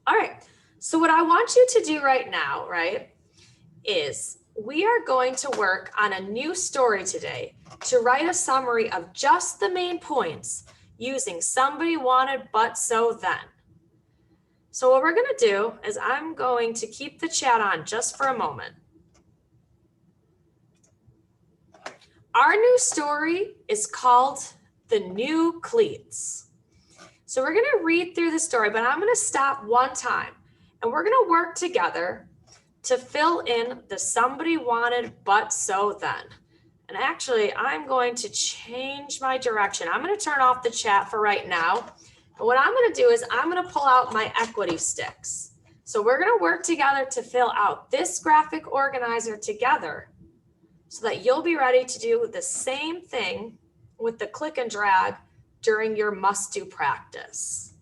All right. So what I want you to do right now, right, is we are going to work on a new story today to write a summary of just the main points using somebody wanted but so then. So what we're going to do is I'm going to keep the chat on just for a moment. Our new story is called The New Cleats. So we're going to read through the story, but I'm going to stop one time and we're going to work together to fill in the somebody wanted but so then. And actually, I'm going to change my direction. I'm going to turn off the chat for right now. And what I'm going to do is I'm going to pull out my equity sticks. So we're going to work together to fill out this graphic organizer together so that you'll be ready to do the same thing with the click and drag during your must-do practice.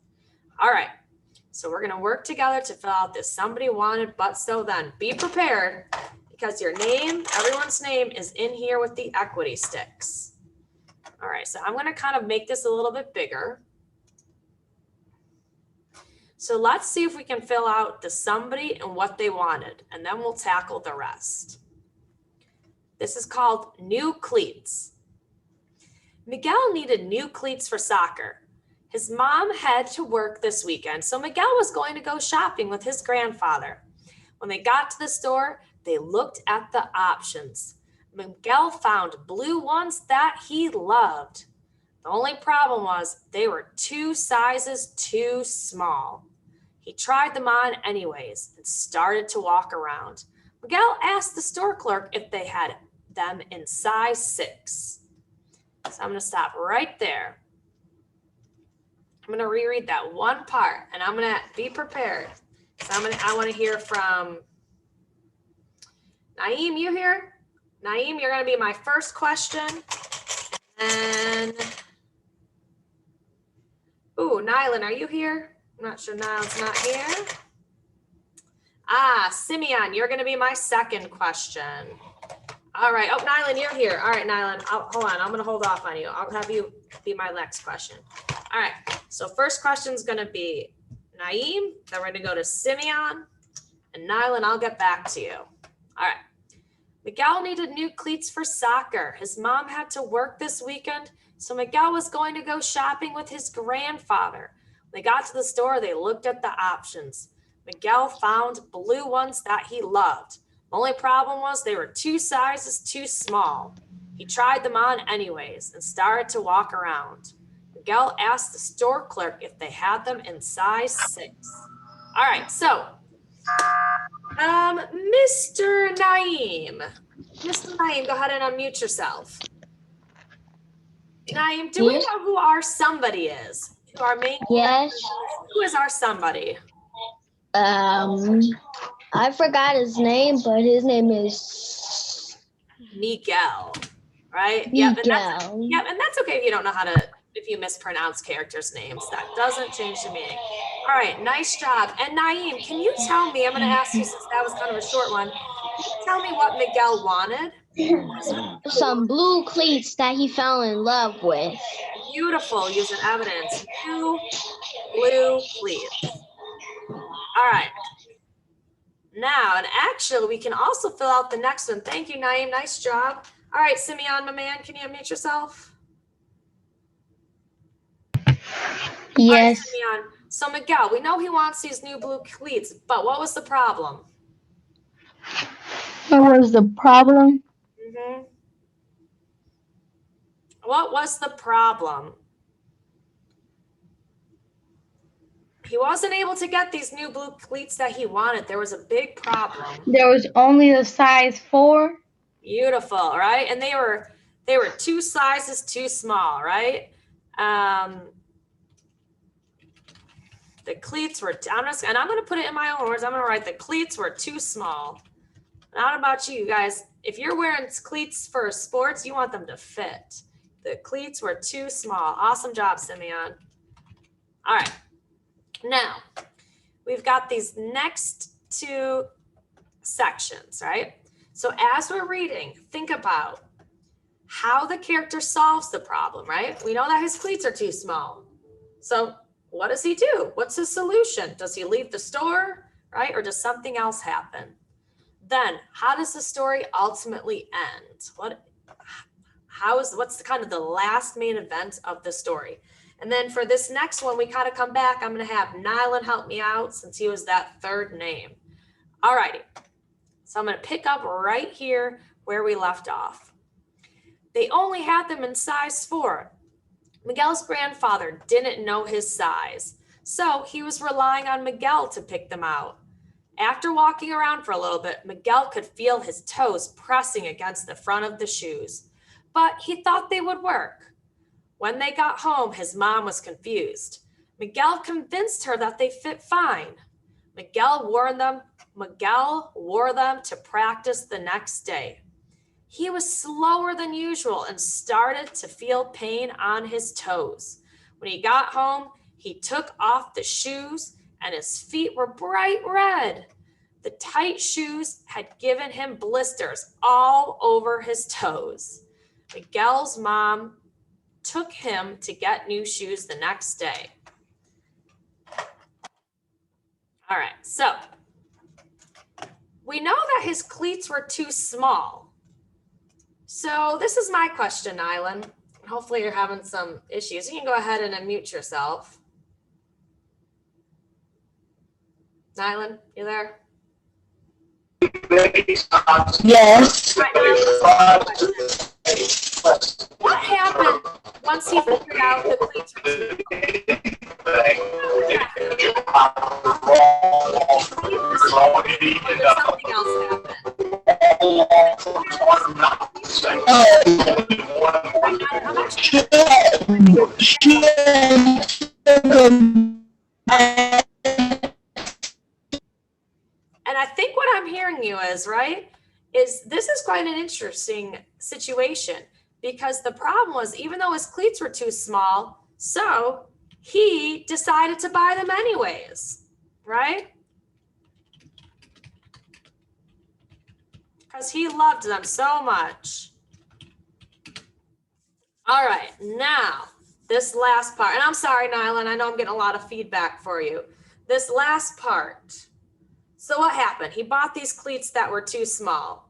All right, so we're going to work together to fill out this somebody wanted but so then. Be prepared because your name, everyone's name is in here with the equity sticks. All right, so I'm going to kind of make this a little bit bigger. So let's see if we can fill out the somebody and what they wanted, and then we'll tackle the rest. This is called New Cleats. Miguel needed new cleats for soccer. His mom had to work this weekend, so Miguel was going to go shopping with his grandfather. When they got to the store, they looked at the options. Miguel found blue ones that he loved. The only problem was they were 2 sizes too small. He tried them on anyways and started to walk around. Miguel asked the store clerk if they had them in size 6. So I'm going to stop right there. I'm going to reread that one part and I'm going to be prepared. So I want to hear from Naeem. You here? Naeem, you're going to be my first question. And Nylan, are you here? I'm not sure Nylan's not here. Simeon, you're going to be my second question. All right. Oh, Nylan, you're here. All right, Nylan. Hold on. I'm going to hold off on you. I'll have you be my next question. All right. So first question is going to be Naeem. Then we're going to go to Simeon. And Nylan, I'll get back to you. All right. Miguel needed new cleats for soccer. His mom had to work this weekend, so Miguel was going to go shopping with his grandfather. When they got to the store, they looked at the options. Miguel found blue ones that he loved. The only problem was they were 2 sizes too small. He tried them on anyways and started to walk around. Miguel asked the store clerk if they had them in size 6. All right, so Mr. Naeem. Mr. Naeem, go ahead and unmute yourself. Naeem, do we know who our somebody is? Who our main Yes. Who is our somebody? I forgot his name, but his name is Miguel, right? Miguel. And that's okay if you don't know how to, if you mispronounce characters' names. That doesn't change the meaning. All right, nice job. And Naeem, can you tell me, I'm going to ask you since that was kind of a short one, can you tell me what Miguel wanted? Some blue cleats that he fell in love with. Beautiful, using evidence. New blue cleats. All right. Now, and actually, we can also fill out the next one. Thank you, Naeem. Nice job. All right, Simeon, my man, can you unmute yourself? Yes. Right, Simeon. So, Miguel, we know he wants these new blue cleats, but what was the problem? What was the problem? What was the problem? He wasn't able to get these new blue cleats that he wanted. There was a big problem. There was only a size 4. Beautiful, right? And they were 2 sizes too small, right? The cleats were, I'm going to put it in my own words. I'm going to write the cleats were too small. Not about you guys. If you're wearing cleats for sports, you want them to fit. The cleats were too small. Awesome job, Simeon. All right. Now, we've got these next 2 sections, right? So as we're reading, think about how the character solves the problem, right? We know that his cleats are too small. So what does he do? What's his solution? Does he leave the store, right? Or does something else happen? Then how does the story ultimately end? What's the kind of the last main event of the story? And then for this next one, we kind of come back. I'm going to have Nylan help me out since he was that third name. All righty. So I'm going to pick up right here where we left off. They only had them in size 4. Miguel's grandfather didn't know his size, so he was relying on Miguel to pick them out. After walking around for a little bit, Miguel could feel his toes pressing against the front of the shoes, but he thought they would work. When they got home, his mom was confused. Miguel convinced her that they fit fine. Miguel wore them to practice the next day. He was slower than usual and started to feel pain on his toes. When he got home, he took off the shoes and his feet were bright red. The tight shoes had given him blisters all over his toes. Miguel's mom took him to get new shoes the next day. All right, so we know that his cleats were too small. So this is my question, Nylan. Hopefully you're having some issues. You can go ahead and unmute yourself. Nylan, you there? Yes. What happened once he figured out the cleats were too small? Or did something else happen? And I think what I'm hearing you is, right, is this is quite an interesting situation because the problem was even though his cleats were too small, so he decided to buy them anyways, right? Because he loved them so much. All right, now this last part, and I'm sorry, Nylan, I know I'm getting a lot of feedback for you. This last part. So what happened? He bought these cleats that were too small.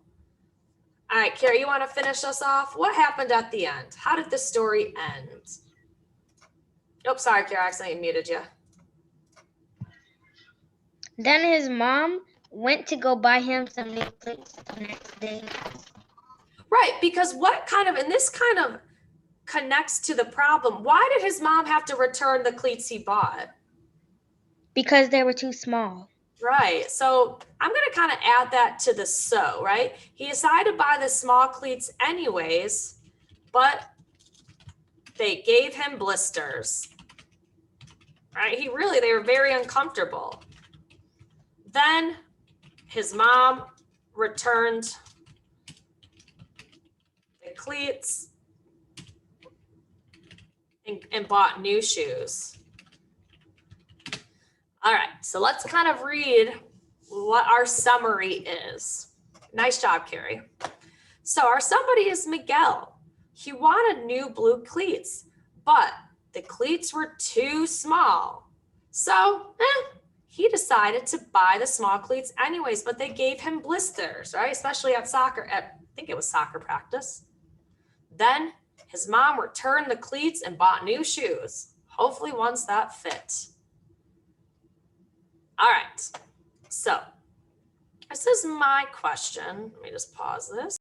All right, Carrie, you want to finish us off? What happened at the end? How did the story end? Oh, sorry, Carrie, I accidentally muted you. Then his mom went to go buy him some new cleats the next day. Right, because and this kind of connects to the problem. Why did his mom have to return the cleats he bought? Because they were too small. Right, so I'm going to kind of add that to the so, right? He decided to buy the small cleats anyways, but they gave him blisters, right? They were very uncomfortable. Then his mom returned the cleats and bought new shoes. All right, so let's kind of read what our summary is. Nice job, Carrie. So our summary is Miguel. He wanted new blue cleats, but the cleats were too small. So he decided to buy the small cleats anyways, but they gave him blisters, right? Especially at I think it was soccer practice. Then his mom returned the cleats and bought new shoes, hopefully ones that fit. All right, so this is my question. Let me just pause this.